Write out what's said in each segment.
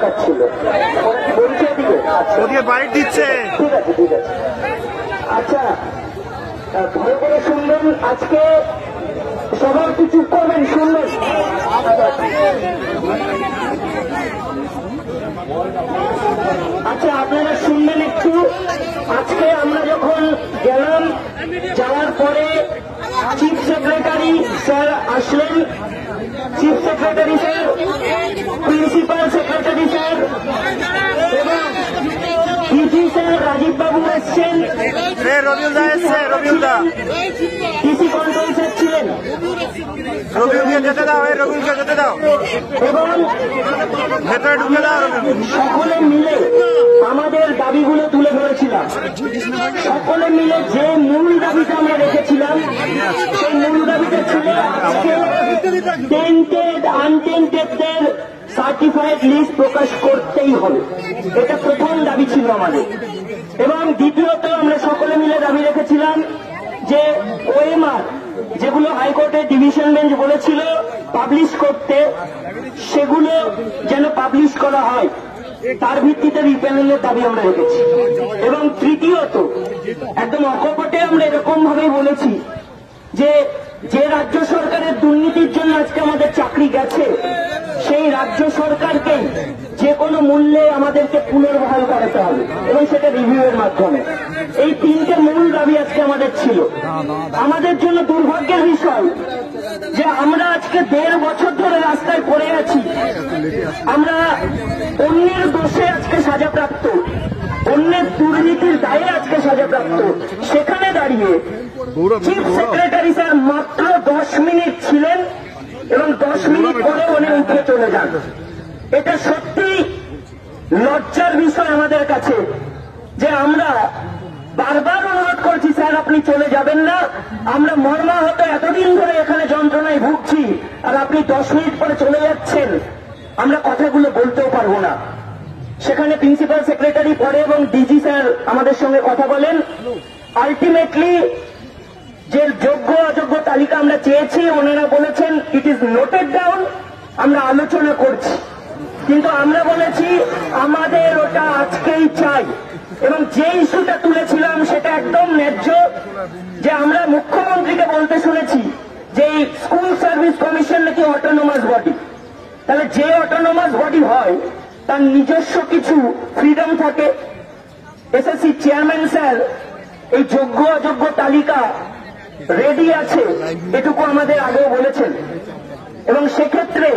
দরকার ছিল। বলছে এদিকে ওদিকে বাইট দিচ্ছে। ঠিক আছে ঠিক আছে। আচ্ছা ভালো করে শুনবেন, আজকে সবার কি চুপ করবেন, শুনবেন। আচ্ছা আপনারা শুনবেন একটু। আজকে আমরা যখন গেলাম, যাওয়ার পরে চিফ সেক্রেটারি স্যার আসলেন, chief secretary sir, principal secretary sir এবং ডিজি স্যার রাজীব বাবু এসছেন, রবিউলদা এসছে, রবিউলদা ডিসি কন্ট্রোল স্যার ছিলেন, রবিউলকে যেতে দাও, এই রবিউলকে যেতে দাও, এবং ভেতরে ঢুকে দাও। সকলে মিলে আমাদের দাবিগুলো তুলে ধরেছিলাম। সকলে মিলে যে মূল দাবিটা আমরা রেখেছিলাম, সেই মূল দাবিটা ছিল আজকে টেন্টেড আনটেন্টেডদের সার্টিফাইড লিস্ট প্রকাশ করতেই হবে। এটা প্রথম দাবি ছিল আমাদের। এবং দ্বিতীয়ত আমরা সকলে মিলে দাবি রেখেছিলাম যে ওএমআর যেগুলো হাইকোর্টের ডিভিশন বেঞ্চ বলেছিল পাবলিশ করতে, সেগুলো যেন পাবলিশ করা হয়, তার ভিত্তিতে রিপ্যানেলের দাবি আমরা রেখেছি। এবং তৃতীয়ত একদম অকপটে আমরা এরকম ভাবেই বলেছি যে যে রাজ্য সরকারের দুর্নীতির জন্য আজকে আমাদের চাকরি গেছে, সেই রাজ্য সরকারকে যে কোনো মূল্যে আমাদেরকে পুনর্বহাল করাতে হবে এবং সেটা রিভিউয়ের মাধ্যমে। এই তিনটে মূল দাবি আজকে আমাদের ছিল। আমাদের জন্য দুর্ভাগ্যের বিষয় যে আমরা আজকে 1.5 বছর ধরে রাস্তায় পড়ে আছি। আমরা অন্যের দোষে আজকে সাজাপ্রাপ্ত, অন্যের দুর্নীতির দায়ে আজকে সাজাপ্রাপ্ত। সেখানে দাঁড়িয়ে চিফ সেক্রেটারি স্যার মাত্র 10 মিনিট ছিলেন এবং 10 মিনিট পরে উনি উঠে চলে যান। এটা সত্যি লজ্জার বিষয় আমাদের কাছে যে আমরা বারবার অনুরোধ করছি, স্যার আপনি চলে যাবেন না, আমরা মর্মাহত এতদিন ধরে এখানে যন্ত্রণায় ভুগছি, আর আপনি 10 মিনিট পরে চলে যাচ্ছেন, আমরা কথাগুলো বলতেও পারবো না। সেখানে প্রিন্সিপাল সেক্রেটারি পরে এবং ডিজি স্যার আমাদের সঙ্গে কথা বলেন। আলটিমেটলি যে যোগ্য অযোগ্য তালিকা আমরা চেয়েছি, ওনারা বলেছেন ইট ইজ নোটেড ডাউন, আমরা আলোচনা করছি। কিন্তু আমরা বলেছি আমাদের ওটা আজকেই চাই। এবং যে ইস্যুটা তুলেছিলাম সেটা একদম ন্যায্য, যে আমরা মুখ্যমন্ত্রীকে বলতে শুনেছি যে স্কুল সার্ভিস কমিশন নাকি অটোনোমাস বডি। তাহলে যে অটোনোমাস বডি হয় তার নিজস্ব কিছু ফ্রিডম থাকে। এসএসসি চেয়ারম্যান স্যার এই যোগ্য অযোগ্য তালিকা রেডি আছে, এটুকু আমাদের আগেও বলেছেন। এবং সেক্ষেত্রে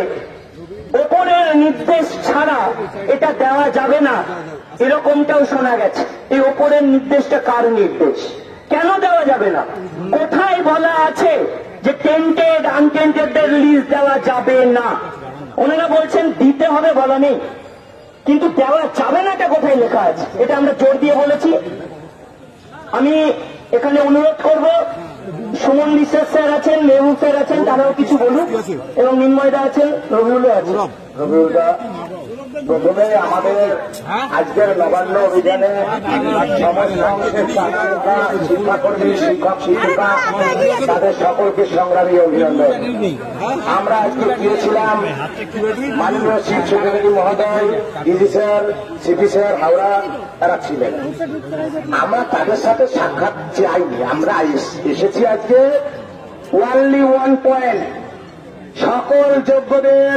ওপরের নির্দেশ ছাড়া এটা দেওয়া যাবে না, এরকমটাও শোনা গেছে। এই ওপরের নির্দেশটা কার নির্দেশ, কেন দেওয়া যাবে না? কোথায় বলা আছে যে টেন্টেড আনটেন্টেডদের লিস্ট দেওয়া যাবে না? ওনারা বলছেন দিতে হবে, বলা নেই, কিন্তু দেওয়া যাবে না এটা কোথায় লেখা আছে? এটা আমরা জোর দিয়ে বলেছি। আমি এখানে অনুরোধ করব, সুমন বিশ্বাস স্যার আছেন, মেহবুব স্যার আছেন, তারাও কিছু বলুন, এবং নির্ময়দা আছেন, রবিউলও আছেন। রবিউলদা, প্রথমে আমাদের আজকের নবান্ন অভিযানে সমস্ত অংশের শিক্ষাকর্মী, শিক্ষক শিক্ষিকা, তাদের সকলকে সংগ্রামী অভিনন্দন। আমরা আজকে গিয়েছিলাম মাননীয় চিফ সেক্রেটারি মহোদয়, DG sir, CP sir Howrah, তারা ছিলেন। আমরা তাদের সাথে সাক্ষাৎ চাইনি, আমরা এসেছি আজকে ওনলি 1 পয়েন্ট, সকল যোগ্যদের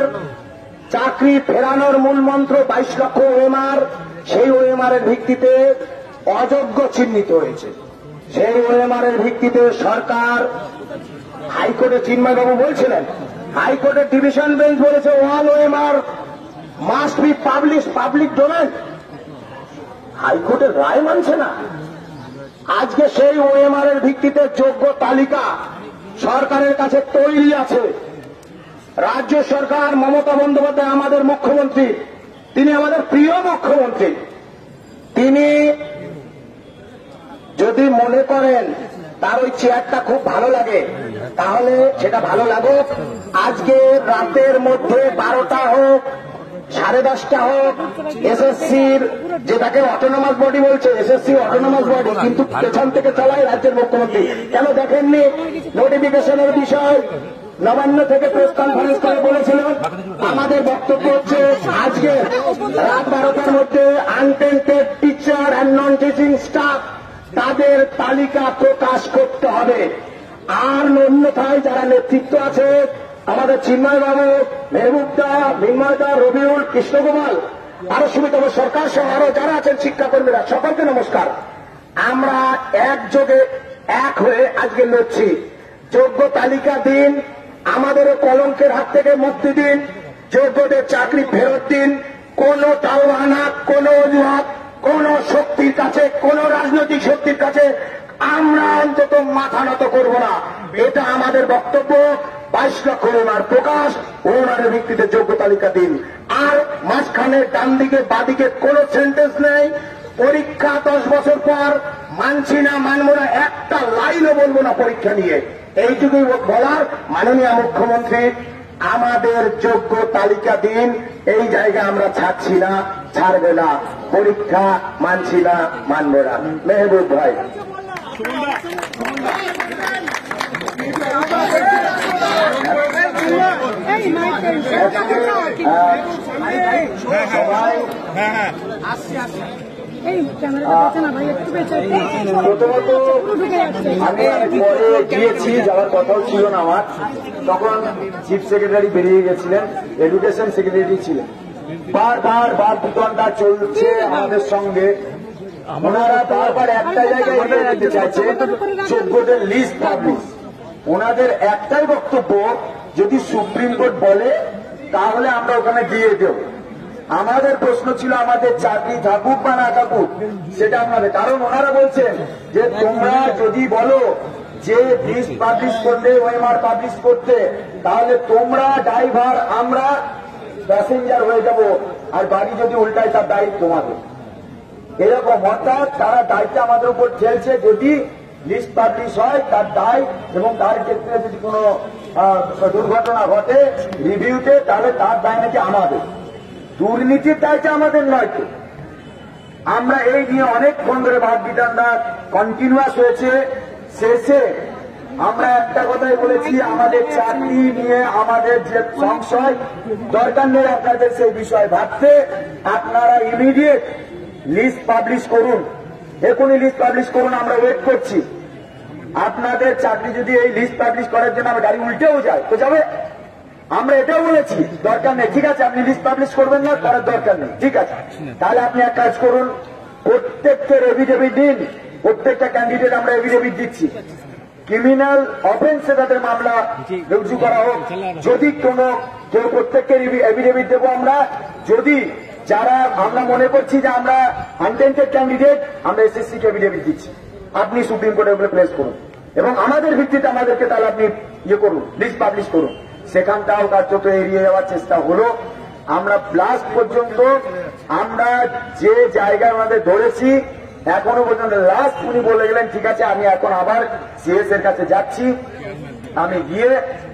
চাকরি ফেরানোর মূল মন্ত্র 22 লক্ষ ওএমআর, সেই ওএমআর এর ভিত্তিতে অযোগ্য চিহ্নিত হয়েছে। সেই ওএমআর এর ভিত্তিতে সরকার, হাইকোর্টে চিন্ময়বাবু বলছিলেন, হাইকোর্টের ডিভিশন বেঞ্চ বলেছে all OMR must be publish public domain. হাইকোর্টের রায় মানছে না। আজকে সেই ওএমআর এর ভিত্তিতে যোগ্য তালিকা সরকারের কাছে তৈরি আছে। রাজ্য সরকার, মমতা বন্দ্যোপাধ্যায় আমাদের মুখ্যমন্ত্রী, তিনি আমাদের প্রিয় মুখ্যমন্ত্রী, তিনি যদি মনে করেন তার ওই চেয়ারটা খুব ভালো লাগে, তাহলে সেটা ভালো লাগুক। আজকে রাতের মধ্যে 12টা হোক, 10:30 হোক, এসএসসির, যেটাকে অটোনোমাস বডি বলছে, এসএসসি অটোনোমাস বডি, কিন্তু পেছন থেকে চালায় রাজ্যের মুখ্যমন্ত্রী। কেন দেখেননি নোটিফিকেশনের বিষয়? নবান্ন থেকে প্রেস কনফারেন্স করে বলেছিলেন আমাদের বক্তব্য হচ্ছে আজকে রাত 12টার মধ্যে untainted teacher and non teaching staff তাদের তালিকা প্রকাশ করতে হবে। আর অন্যথায় যারা নেতৃত্ব আছে আমাদের চিন্ময় বাবু, মেহবুবদা, মিন্ময়দা, রবিউল, কৃষ্ণকুমার, আরো সুমিতম সরকার সহ আরো যারা আছেন শিক্ষাকর্মীরা, সকলকে নমস্কার। আমরা একযোগে এক হয়ে আজকে লড়ছি। যোগ্য তালিকা দিন, আমাদেরও কলঙ্কের হাত থেকে মুক্তি দিন, যোগ্যদের চাকরি ফেরত দিন। কোন তাওয়ানা, কোন অজুহাত, কোন শক্তির কাছে, কোন রাজনৈতিক শক্তির কাছে আমরা অন্তত মাথা নত করব না। এটা আমাদের বক্তব্য। 22 লক্ষ ওনার প্রকাশ, ওনারের ভিত্তিতে যোগ্য তালিকা দিন। আর মাঝখানে ডান দিকে বাদিকে কোন সেন্টেন্স নেই। পরীক্ষা 10 বছর পর মানছি না, মানব না, একটা লাইনও বলবো না পরীক্ষা নিয়ে। এইটুকুই বলার। মাননীয় মুখ্যমন্ত্রী, আমাদের যোগ্য তালিকা দিন। এই জায়গা আমরা ছাড়ছি না, ছাড়বে না। পরীক্ষা মানছি না, মানব না। মেহবুব ভাই, প্রথমত আমি পরে গিয়েছি, যাওয়ার কথাও ছিল না আমার। তখন চিফ সেক্রেটারি বেরিয়ে গেছিলেন, এডুকেশন সেক্রেটারি ছিলেন। বারবার বিতণ্ডা চলছে আমাদের সঙ্গে। ওনারা বারবার একটা জায়গায় এগিয়ে যেতে চাইছে, যোগ্যদের লিস্ট পাবলিশ। ওনাদের একটাই বক্তব্য, যদি সুপ্রিম কোর্ট বলে তাহলে আমরা ওখানে দিয়ে দেব। আমাদের প্রশ্ন ছিল আমাদের চাকরি থাকুক বা না থাকুক সেটা আপনাদের, কারণ ওনারা বলছেন যে তোমরা যদি বলো যে লিস্ট পাবলিশ করতে, ওএমআর পাবলিশ করতে, তাহলে তোমরা ড্রাইভার, আমরা প্যাসেঞ্জার হয়ে যাব, আর বাড়ি যদি উল্টায় তার দায়িত্ব তোমাদের। এরকম অর্থাৎ তারা দায়িত্ব আমাদের উপর ঠেলছে। যদি লিস্ট পাবলিশ হয় তার দায়, এবং তার ক্ষেত্রে যদি কোনো দুর্ঘটনা ঘটে রিভিউতে, তাহলে তার দায় নাকি আমাদের। দুর্নীতির দায়টা আমাদের নয় তো। আমরা এই নিয়ে অনেকক্ষণ ধরে ভাব বিধানটা কন্টিনিউয়াস হয়েছে। শেষে আমরা একটা কথাই বলেছি, আমাদের চাকরি নিয়ে আমাদের যে সংশয়, দরকার নেই আপনাদের সেই বিষয় ভাবতে। আপনারা ইমিডিয়েট লিস্ট পাবলিশ করুন, এখনই লিস্ট পাবলিশ করুন। আমরা ওয়েট করছি। আপনাদের চাকরি যদি এই লিস্ট পাবলিশ করার জন্য আমার গাড়ি উল্টেও যায় তো যাবে। আমরা এটাও বলেছি দরকার নেই, ঠিক আছে, আপনি লিস্ট পাবলিশ করবেন না, করার দরকার নেই, ঠিক আছে। তাহলে আপনি এক কাজ করুন, প্রত্যেককে এফিডেভিট দিন। প্রত্যেকটা ক্যান্ডিডেট আমরা এফিডেভিট দিচ্ছি। ক্রিমিনাল অফেন্সে তাদের মামলা রুজু করা হোক। যদি কোনো কেউ, প্রত্যেককে এফিডেভিট দেবো আমরা। যদি যারা আমরা মনে করছি যে আমরা আনটেন্টেড ক্যান্ডিডেট, আমরা এসএসসি কে এফিডেভিট দিচ্ছি। আপনি সুপ্রিম কোর্টে ওগুলো প্লেস করুন, এবং আমাদের ভিত্তিতে আমাদেরকে তাহলে আপনি করুন, লিস্ট পাবলিশ করুন। সেখানটাও কার্যত এড়িয়ে যাওয়ার চেষ্টা হলো। আমরা লাস্ট পর্যন্ত আমরা যে জায়গায় আমাদের ধরেছি, এখনো পর্যন্ত লাস্ট উনি বলে গেলেন ঠিক আছে, আমি এখন আবার সিএস এর কাছে যাচ্ছি। আমি গিয়ে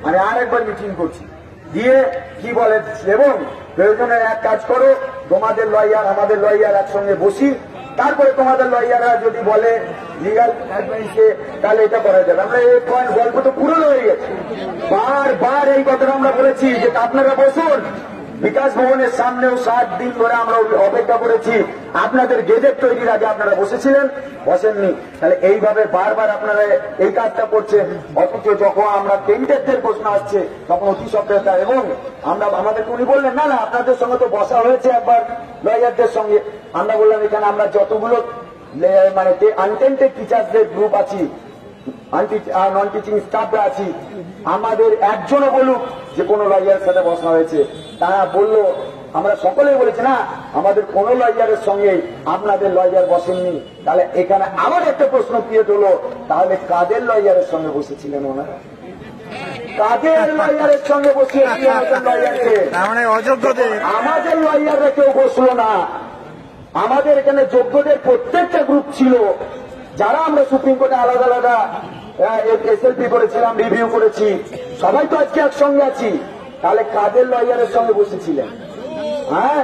আমি আরেকবার মিটিং করছি, গিয়ে কি বলে, এবং প্রয়োজনে এক কাজ করো, তোমাদের লয়ার আমাদের লয়ার একসঙ্গে বসি, তারপরে তোমাদের লয়াররা যদি বলে লিগাল অ্যাডভাইসে, তাহলে এটা করা যাবে। আমরা এই পয়েন্ট গল্প তো পুরনো হয়ে গেছে। বারবার এই কথাটা আমরা বলেছি যে আপনারা বসুন। বিকাশ ভবনের সামনেও 7 দিন ধরে আমরা অপেক্ষা করেছি। আপনাদের গেজেট তৈরির আগে আপনারা বসেছিলেন, বসেননি। তাহলে এইভাবে বারবার আপনারা এই কাজটা করছেন, অথচ যখন আমরা টেন্টেডদের প্রশ্ন আসছে তখন অতি সক্রিয়তা। এবং আমরা আমাদেরকে উনি বললেন না না, আপনাদের সঙ্গে তো বসা হয়েছে একবার লয়ারদের সঙ্গে। আমরা বললাম এখানে আমরা যতগুলো মানে আনটেন্টেড টিচার্সদের গ্রুপ আছি, নন টিচিং স্টাফরা আছি, আমাদের একজনও বলুক যে কোনো লয়ারের সাথে বসা হয়েছে। তারা বলল, আমরা সকলেই বলেছি না, আমাদের কোন লয়ারের সঙ্গে আপনাদের লয়ার বসেননি। তাহলে এখানে আবার একটা প্রশ্ন ক্রিয়েট হলো, তাহলে কাদের লয়ারের সঙ্গে বসেছিলেন ওনারা? কাদের লয়ারের সঙ্গে বসিয়েছিলেন লয়ারকে? অযোগ্যদের। আমাদের লয়াররা কেউ বসলো না। আমাদের এখানে যোগ্যদের প্রত্যেকটা গ্রুপ ছিল, যারা আমরা সুপ্রিম কোর্টে আলাদা আলাদা এসএলপি করেছিলাম, রিভিউ করেছি, সবাই তো আজকে একসঙ্গে আছি। তাহলে কাদের লয়ারের সঙ্গে বসেছিলেন? হ্যাঁ,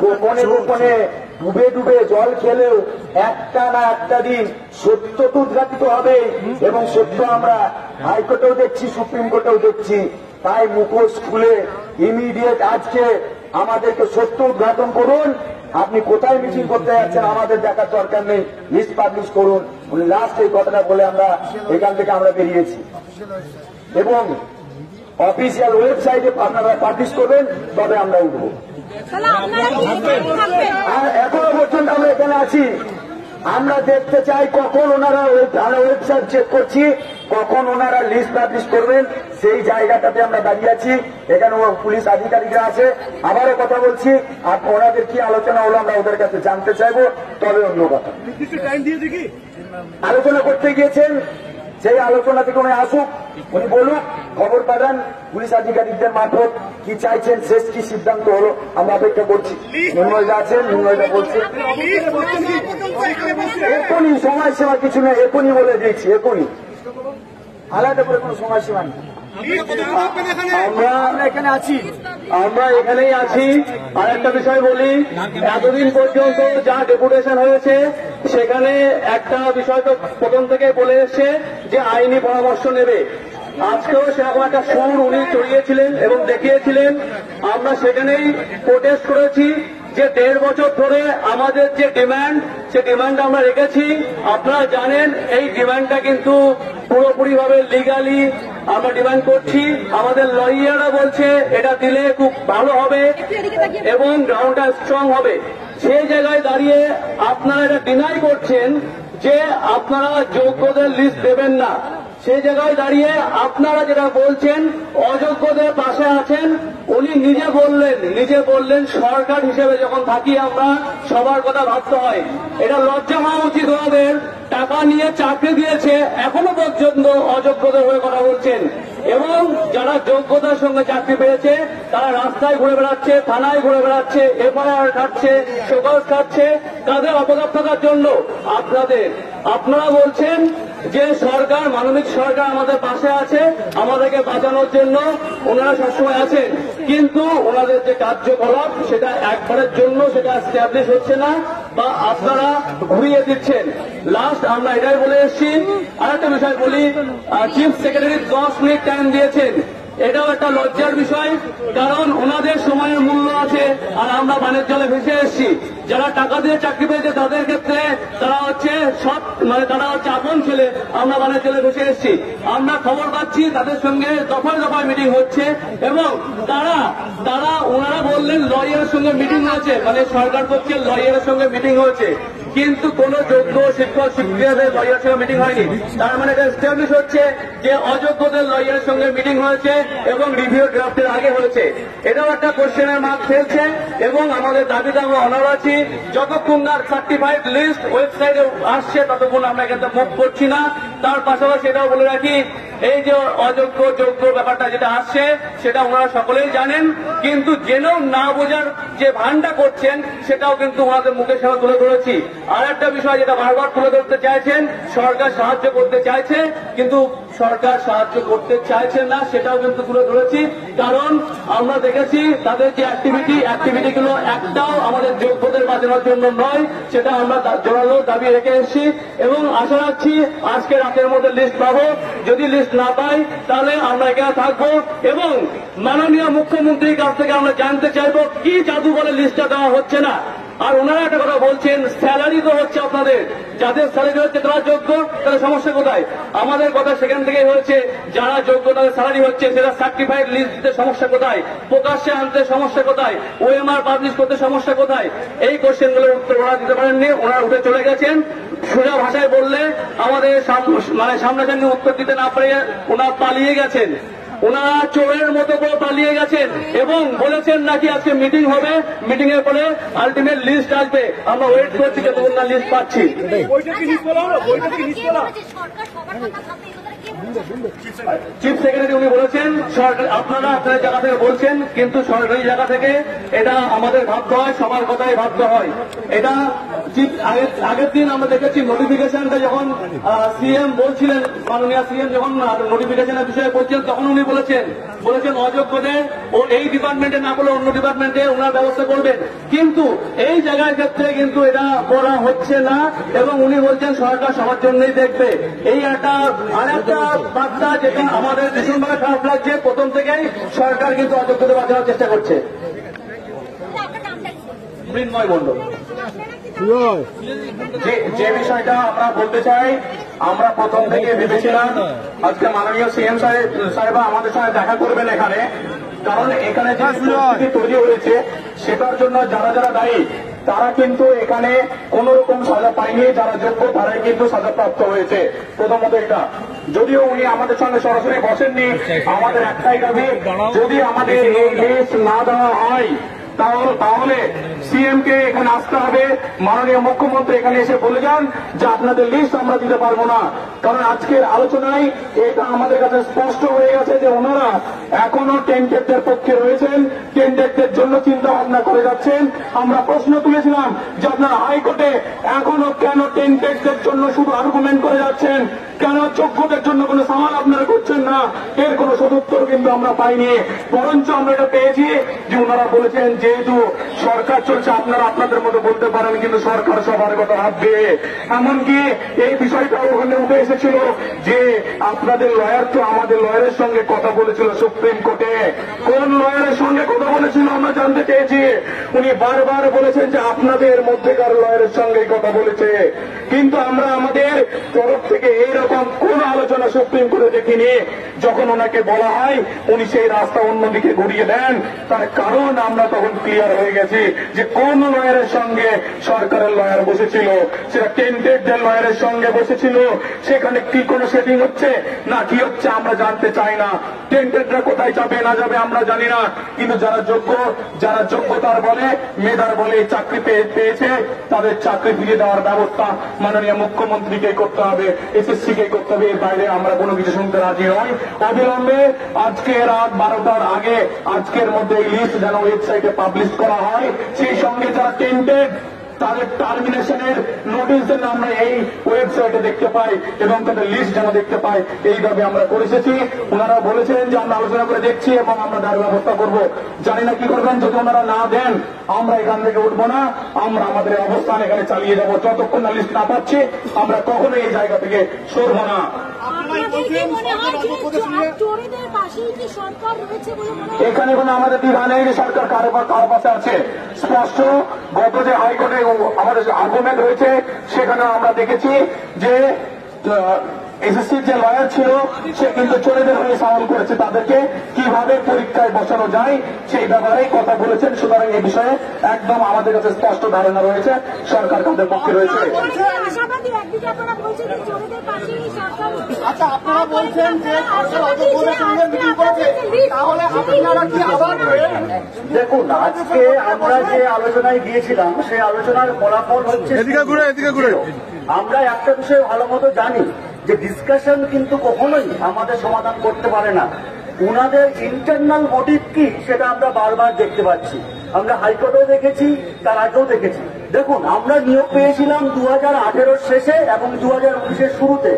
গোপনে গোপনে ডুবে ডুবে জল খেলেও একটা না একটা দিন সত্য তো উদ্ঘাটিত হবে, এবং সত্য আমরা হাইকোর্টেও দেখছি, সুপ্রিম কোর্টেও দেখছি। তাই মুখোশ খুলে ইমিডিয়েট আজকে আমাদেরকে সত্য উদ্ঘাটন করুন। আপনি কোথায় মিটিং করতে যাচ্ছেন আমাদের দেখার দরকার নেই, লিস্ট পাবলিশ করুন। উনি লাস্ট এই কথাটা বলে আমরা এখান থেকে আমরা বেরিয়েছি, এবং অফিসিয়াল ওয়েবসাইটে আপনারা পাবলিশ করবেন, তবে আমরা উঠবো। আর এখনো পর্যন্ত আমরা এখানে আছি, আমরা দেখতে চাই কখন ওনারা ওয়েবসাইট চেক করছি, কখন ওনারা লিস্ট পাবলিশ করবেন, সেই জায়গাটাতে আমরা দাঁড়িয়ে আছি। এখানে পুলিশ আধিকারিকরা আছে, আবারও কথা বলছি, আর ওনাদের কি আলোচনা হলো আমরা ওদের কাছে জানতে চাইবো, তবে অন্য কথা। আলোচনা করতে গিয়েছেন, সেই আলোচনা থেকে উনি আসুক, উনি বলুক, খবর পাঠান পুলিশ আধিকারিকদের মারফত কি চাইছেন, শেষ কি সিদ্ধান্ত হলো আমরা অপেক্ষা করছি। নির্মলদা আছেন, নির্মলদা বলছি এখনই, সময়সীমা কিছু নেই, এখনই বলে দিয়েছি, এখনই, আলাদা করে কোনো সময়সীমা নেই। আমরা এখানে আছি, আমরা এখানেই আছি। আর একটা বিষয় বলি, এতদিন পর্যন্ত যা ডেপুটেশন হয়েছে সেখানে একটা বিষয় তো প্রথম থেকে বলে এসছে যে আইনি পরামর্শ নেবে। আজকেও সেরকম একটা সুর উনি চড়িয়েছিলেন এবং দেখিয়েছিলেন। আমরা সেখানেই প্রোটেস্ট করেছি যে 1.5 বছর ধরে আমাদের যে ডিমান্ড, সে ডিমান্ড আমরা রেখেছি। আপনারা জানেন এই ডিমান্ডটা কিন্তু পুরোপুরিভাবে লিগালি আমরা ডিমান্ড করছি। আমাদের লয়াররা বলছে এটা দিলে খুব ভালো হবে এবং গ্রাউন্ডটা স্ট্রং হবে। সেই জায়গায় দাঁড়িয়ে আপনারা এটা ডিনাই করছেন যে আপনারা যোগ্যদের লিস্ট দেবেন না। সেই জায়গায় দাঁড়িয়ে আপনারা যেটা বলছেন অযোগ্যদের পাশে আছেন। উনি নিজে বললেন সরকার হিসেবে যখন থাকি আমরা সবার কথা ভাবতে হয়। এটা লজ্জা হওয়া উচিত ওনাদের। টাকা নিয়ে চাকরি দিয়েছে, এখনো পর্যন্ত অযোগ্যদের হয়ে কথা বলছেন। এবং যারা যোগ্যতার সঙ্গে চাকরি পেয়েছে তারা রাস্তায় ঘুরে বেড়াচ্ছে, থানায় ঘুরে বেড়াচ্ছে, এফআইআর খাচ্ছে, শোকজ খাচ্ছে। তাদের অপদস্থতার জন্য আপনারা বলছেন যে সরকার, মানবিক সরকার আমাদের পাশে আছে, আমাদেরকে বাঁচানোর জন্য ওনারা সবসময় আছেন। কিন্তু ওনাদের যে কার্যকলাপ সেটা একবারের জন্য সেটা এস্টাবলিশ হচ্ছে না, বা আপনারা ঘুরিয়ে দিচ্ছেন। লাস্ট আমরা এটাই বলে এসেছি। আরেকটা বিষয় বলি, চিফ সেক্রেটারি 10 মিনিট টাইম দিয়েছেন, এটাও একটা লজ্জার বিষয়। কারণ ওনাদের সময়ের মূল্য আছে, আর আমরা বানের জলে ভেসে এসেছি। যারা টাকা দিয়ে চাকরি পেয়েছে তাদের ক্ষেত্রে তারা হচ্ছে তারা হচ্ছে আপন ছেলে, আমরা বানের জলে ভেসে এসেছি। আমরা খবর পাচ্ছি তাদের সঙ্গে দফায় দফায় মিটিং হচ্ছে, এবং ওনারা বললেন লয়ারের সঙ্গে মিটিং হয়েছে, মানে সরকার পক্ষের লয়ারের সঙ্গে মিটিং হয়েছে। কিন্তু কোন যোগ্য শিক্ষক শিক্ষিকাদের লয়ারের সঙ্গে মিটিং হয়নি। তার মানে এটা এস্টাবলিশ হচ্ছে যে অযোগ্যদের লয়ারের সঙ্গে মিটিং হয়েছে এবং রিভিউ ড্রাফটের আগে হয়েছে। এটাও একটা কোশ্চেনের মার্ক ফেলছে। এবং আমাদের দাবিতে আমরা অনার আছি, যতক্ষণ না সার্টিফাইড লিস্ট ওয়েবসাইটে আসছে ততক্ষণ আমরা এখানে মুভ করছি না। তার পাশাপাশি এটাও বলে রাখি, এই যে অযোগ্য যোগ্য ব্যাপারটা যেটা আসছে সেটা ওনারা সকলেই জানেন, কিন্তু জেনেও না বোঝার যে ভানটা করছেন সেটাও কিন্তু ওনাদের মুখের সামনে তুলে ধরেছি। আর একটা বিষয় যেটা বারবার তুলে ধরতে চাইছেন, সরকার সাহায্য করতে চাইছে কিন্তু সরকার সাহায্য করতে চাইছেন না, সেটাও কিন্তু তুলে ধরেছি। কারণ আমরা দেখেছি তাদের যে অ্যাক্টিভিটিগুলো একটাও আমাদের যোগ্যদের বাঁচানোর জন্য নয়, সেটা আমরা জোরালো দাবি রেখে এসেছি। এবং আশা রাখছি আজকে রাতের মধ্যে লিস্ট পাবো। যদি লিস্ট না পাই তাহলে আমরা এখানে থাকবো এবং মাননীয় মুখ্যমন্ত্রীর কাছ থেকে আমরা জানতে চাইবো কি জাদু বলে লিস্টটা দেওয়া হচ্ছে না। আর ওনারা একটা কথা বলছেন, স্যালারি তো হচ্ছে আপনাদের, যাদের স্যালারি হচ্ছে তারা যোগ্য, তাদের সমস্যা কোথায়? আমাদের কথা সেখান থেকেই হয়েছে, যারা যোগ্য তাদের স্যালারি হচ্ছে, সেটা সার্টিফাইড লিস্ট দিতে সমস্যা কোথায়, প্রকাশ্যে আনতে সমস্যা কোথায়, ওএমআর পাবলিশ করতে সমস্যা কোথায়? এই কোশ্চেনগুলোর উত্তর ওনারা দিতে পারেননি, ওনারা উঠে চলে গেছেন। সোজা ভাষায় বললে আমাদের সামনাসামনি উত্তর দিতে না পেরে ওনারা পালিয়ে গেছেন। ওনারা চোরের মতো করে পালিয়ে গেছেন এবং বলেছেন নাকি আজকে মিটিং হবে, মিটিং এর পরে আলটিমেট লিস্ট আসবে। আমরা ওয়েট করছি যতক্ষণ না লিস্ট পাচ্ছি। চিফ সেক্রেটারি উনি বলেছেন সরকার আপনারা আপনার জায়গা থেকে বলছেন, কিন্তু সরকারি জায়গা থেকে এটা আমাদের ভাবতে হয়, সবার কথাই ভাবতে হয়। এটা আগের দিন আমরা দেখেছি নোটিফিকেশনটা যখন সিএম বলছিলেন, মাননীয় সিএম যখন নোটিফিকেশনের বিষয়ে বলছিলেন, তখন উনি বলেছেন অযোগ্যদের ও এই ডিপার্টমেন্টে না করলে অন্য ডিপার্টমেন্টে ওনার ব্যবস্থা করবেন, কিন্তু এই জায়গার ক্ষেত্রে কিন্তু এটা করা হচ্ছে না এবং উনি বলছেন সরকার সবার জন্যই দেখবে। এই একটা আরেকটা বার্তা যেটা আমাদের ভীষণভাবে খারাপ লাগছে, প্রথম থেকেই সরকার কিন্তু অযোগ্যদের বাঁচানোর চেষ্টা করছে। মৃন্ময় মণ্ডল। যে বিষয়টা আমরা বলতে চাই, আমরা প্রথম থেকে ভেবেছিলাম আজকে মাননীয় সিএম সাহেব আমাদের সঙ্গে দেখা করবেন এখানে, কারণ এখানে যে পরিস্থিতি তৈরি হয়েছে সেটার জন্য যারা যারা দায়ী তারা কিন্তু এখানে কোন রকম সাজা পায়নি, যারা যোগ্য তারাই কিন্তু সাজাপ্রাপ্ত হয়েছে। প্রথমত এটা, যদিও উনি আমাদের সঙ্গে সরাসরি বসেননি, আমাদের একটাই দাবি, যদি আমাদের এই লিস্ট না দেওয়া হয় তাহলে সিএম কে এখানে আসতে হবে, মাননীয় মুখ্যমন্ত্রী এখানে এসে বলে যান যে আপনাদের লিস্ট আমরা দিতে পারবো না। কারণ আজকের আলোচনায় এটা আমাদের কাছে স্পষ্ট হয়ে গেছে যে ওনারা এখনো টেন্টেডদের পক্ষে রয়েছেন, টেন্টেডদের জন্য চিন্তা ভাবনা করে যাচ্ছেন। আমরা প্রশ্ন তুলেছিলাম যে আপনারা হাইকোর্টে এখনো কেন টেন্টেডদের জন্য শুধু আর্গুমেন্ট করে যাচ্ছেন, কেন যোগ্যদের জন্য কোনো সওয়াল আপনারা করছেন না, এর কোনো সদুত্তর কিন্তু আমরা পাইনি। বরঞ্চ আমরা এটা পেয়েছি যে ওনারা বলেছেন যেহেতু সরকার চলছে আপনারা আপনাদের মতো বলতে পারেন, কিন্তু সরকার সবার কথা ভাববে। এমনকি এই বিষয়টা ওখানে উঠে এসেছিল যে আপনাদের লয়ার তো আমাদের লয়ারের সঙ্গে কথা বলেছিল সুপ্রিম কোর্টে। কোন লয়ারের সঙ্গে কথা বলেছিল আমরা জানতে চেয়েছি। উনি বারবার বলেছেন যে আপনাদের মধ্যেকার লয়ারের সঙ্গে কথা বলেছে, কিন্তু আমরা আমাদের তরফ থেকে এইরকম কোন আলোচনা সুপ্রিম কোর্টে দেখিনি। যখন ওনাকে বলা হয় উনি সেই রাস্তা অন্যদিকে ঘুরিয়ে দেন, তার কারণ আমরা তখন ক্লিয়ার হয়ে গেছি যে কোন লয়ারের সঙ্গে সরকারের লয়ার বসেছিল, সেটা টেন্টেডদের লয়ারের সঙ্গে বসেছিল। সেখানে কি কোনো সেটিং হচ্ছে না কি হচ্ছে আমরা জানতে চাই না। টেন্টেডরা কোথায় যাবে না যাবে আমরা জানি না, কিন্তু যারা যোগ্যতার বলে মেধার বলে চাকরি পেয়েছে তাদের চাকরি ফিরিয়ে দেওয়ার ব্যবস্থা মাননীয় মুখ্যমন্ত্রীকে করতে হবে, এসএসসি কে করতে হবে। এর বাইরে আমরা কোনো কিছু শুনতে রাজি নই। অবিলম্বে আজকে রাত 12টার আগে আজকের মধ্যে এই লিস্ট যেন ওয়েবসাইটে পাবলিশ করা হয়, সেই সঙ্গে যারা টেন্টেড তাদের টার্মিনেশনের নোটিশ যেন আমরা এই ওয়েবসাইটে দেখতে পাই এবং তাদের লিস্ট যেন দেখতে পাই, এই দাবি আমরা করে এসেছি। ওনারা বলেছেন যে আমরা আলোচনা করে দেখছি এবং আমরা তার ব্যবস্থা করব। জানি না কি করবেন, যদি ওনারা না দেন আমরা এখান থেকে উঠবো না, আমরা আমাদের অবস্থান এখানে চালিয়ে যাব। যতক্ষণ না লিস্ট না পাচ্ছি আমরা কখনোই এই জায়গা থেকে সরব না। এখানে কোনো আমাদের দ্বিধা নেই যে সরকার কার পাশে আছে। স্পষ্ট গত যে হাইকোর্টে আমাদের আর্গুমেন্ট হয়েছে সেখানে আমরা দেখেছি যে এসএসসির যে লয়ার ছিল সে কিন্তু চোরেদের হয়ে সওয়াল করেছে, তাদেরকে কিভাবে পরীক্ষায় বসানো যায় সেই ব্যাপারেই কথা বলেছেন। সুতরাং এই বিষয়ে একদম আমাদের কাছে স্পষ্ট ধারণা রয়েছে, সরকার তাদের পক্ষে রয়েছে। আচ্ছা, আপনারা বলছেন যে দেখুন, আজকে আমরা যে আলোচনায় গিয়েছিলাম সেই আলোচনার ফলাফল হচ্ছে আমরা একটা বিষয় ভালো মতো জানি যে ডিসকাশন কিন্তু কখনোই আমাদের সমাধান করতে পারে না। উনাদের ইন্টারনাল মোটিভ কি সেটা আমরা বারবার দেখতে পাচ্ছি। আমরা হাইকোর্টেও দেখেছি, তার আগেও দেখেছি। দেখুন, আমরা নিয়োগ পেয়েছিলাম 2018 শেষে এবং 2019 শুরুতে।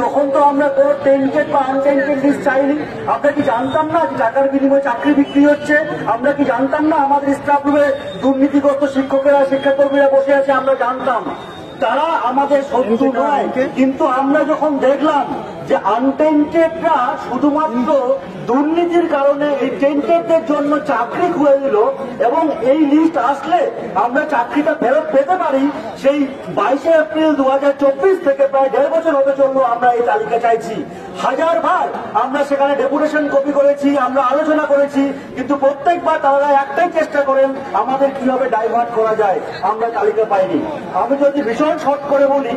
তখন তো আমরা কোনো টেন্টেড বা আনটেন্টেড লিস্ট চাইনি। আমরা কি জানতাম না যে টাকার বিনিময়ে চাকরি বিক্রি হচ্ছে? আমরা কি জানতাম না আমাদের স্টাফ রুমে দুর্নীতিগ্রস্ত শিক্ষকেরা শিক্ষাকর্মীরা বসে আছে? আমরা জানতাম। তারা আমাদের শত্রু নয়, কিন্তু আমরা যখন দেখলাম যে আনটেন্টেডরা শুধুমাত্র দুর্নীতির কারণে এই টেন্টেডদের জন্য চাকরি খুলে দিল এবং এই লিস্ট আসলে আমরা চাকরিটা ফেরত পেতে পারি, সেই 22 এপ্রিল 2024 থেকে প্রায় 1.5 বছর হতে চললো আমরা এই তালিকা চাইছি। হাজারবার আমরা সেখানে ডেপুটেশন কপি করেছি, আমরা আলোচনা করেছি, কিন্তু প্রত্যেকবার তারা একটাই চেষ্টা করেন আমাদের কিভাবে ডাইভার্ট করা যায়। আমরা তালিকা পাইনি। আমি যদি ভীষণ শর্ট করে বলি,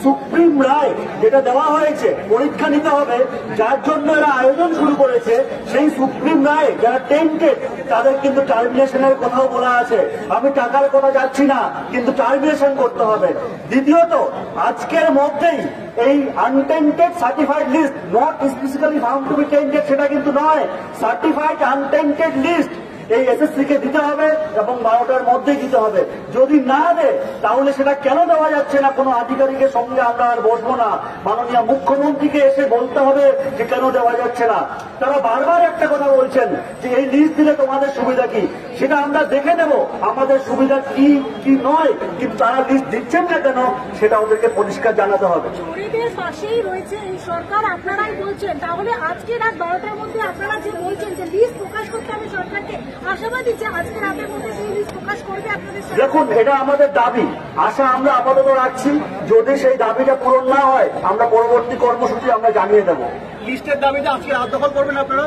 সুপ্রিম রায় যেটা দেওয়া হয়েছে পরীক্ষা নিতে হবে, যার জন্য এরা আয়োজন শুরু করেছে, সেই সুপ্রিম রায় যারা টেন্টেড তাদের কিন্তু টার্মিনেশনের কথাও বলা আছে। আমি টাকার কথা যাচ্ছি না, কিন্তু টার্মিনেশন করতে হবে। দ্বিতীয়ত, আজকের মধ্যেই এই untainted certified list, not specifically found to be tainted, সেটা কিন্তু নয়, সার্টিফাইড আনটেন্টেড লিস্ট এই এসএসসি কে দিতে হবে এবং 12টার মধ্যেই দিতে হবে। যদি না দেয় তাহলে সেটা কেন দেওয়া যাচ্ছে না, কোনো আধিকারিকের সঙ্গে আমরা আর বসবো না, মাননীয় মুখ্যমন্ত্রীকে এসে বলতে হবে যে কেন দেওয়া যাচ্ছে না। তারা বারবার একটা কথা বলছেন যে এই লিস্ট দিলে তোমাদের সুবিধা কি, সেটা আমরা দেখে নেব আমাদের সুবিধা কি কি নয়, কিন্তু তারা লিস্ট দিচ্ছেন না কেন সেটা ওদেরকে পরিষ্কার জানাতে হবে। চোরেদের পাশেই রয়েছে এই সরকার, আপনারাই বলছেন, তাহলে আজকে রাত 12টার মধ্যে আপনারা যে বলছেন যে লিস্ট প্রকাশ করতে হবে সরকারকে, আশাবাদী যে আজকে রাতের মধ্যে সেই লিস্ট প্রকাশ করবে আপনাদের সাথে? দেখুন, এটা আমাদের দাবি, আশা আমরা আপাতত রাখছি। যদি সেই দাবিটা পূরণ না হয় আমরা পরবর্তী কর্মসূচি আমরা জানিয়ে দেব। লিস্টের দাবিতে আজকে রাত দখল করবেন আপনারা?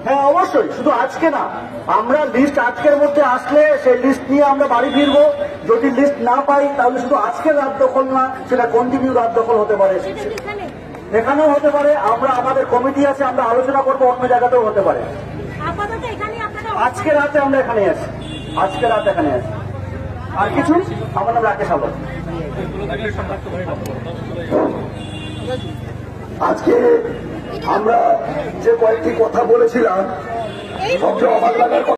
হ্যাঁ, অবশ্যই, শুধু আজকে না, আমরা লিস্ট আজকের মধ্যে আসলে সেই লিস্ট নিয়ে আমরা বাড়ি ফিরবো। যদি লিস্ট না পাই তাহলে শুধু আজকের রাত দখল না, সেটা কন্টিনিউ রাত দখল হতে পারে, সেটা কি এখানে? এখানেও হতে পারে। আমরা আমাদের কমিটি আছে, আমরা আলোচনা করবো, অন্য জায়গাতেও হতে পারে। আপাতত এখানে আপনারা আজকে রাতে আমরা এখানে আছি, আজকে রাতে এখানে আছি। আর কিছু? আমার নাম রাকেশ আলম। আজকে আমরা যে কয়েকটি কথা বলেছিলাম, সবচেয়ে অবাক লাগার কথা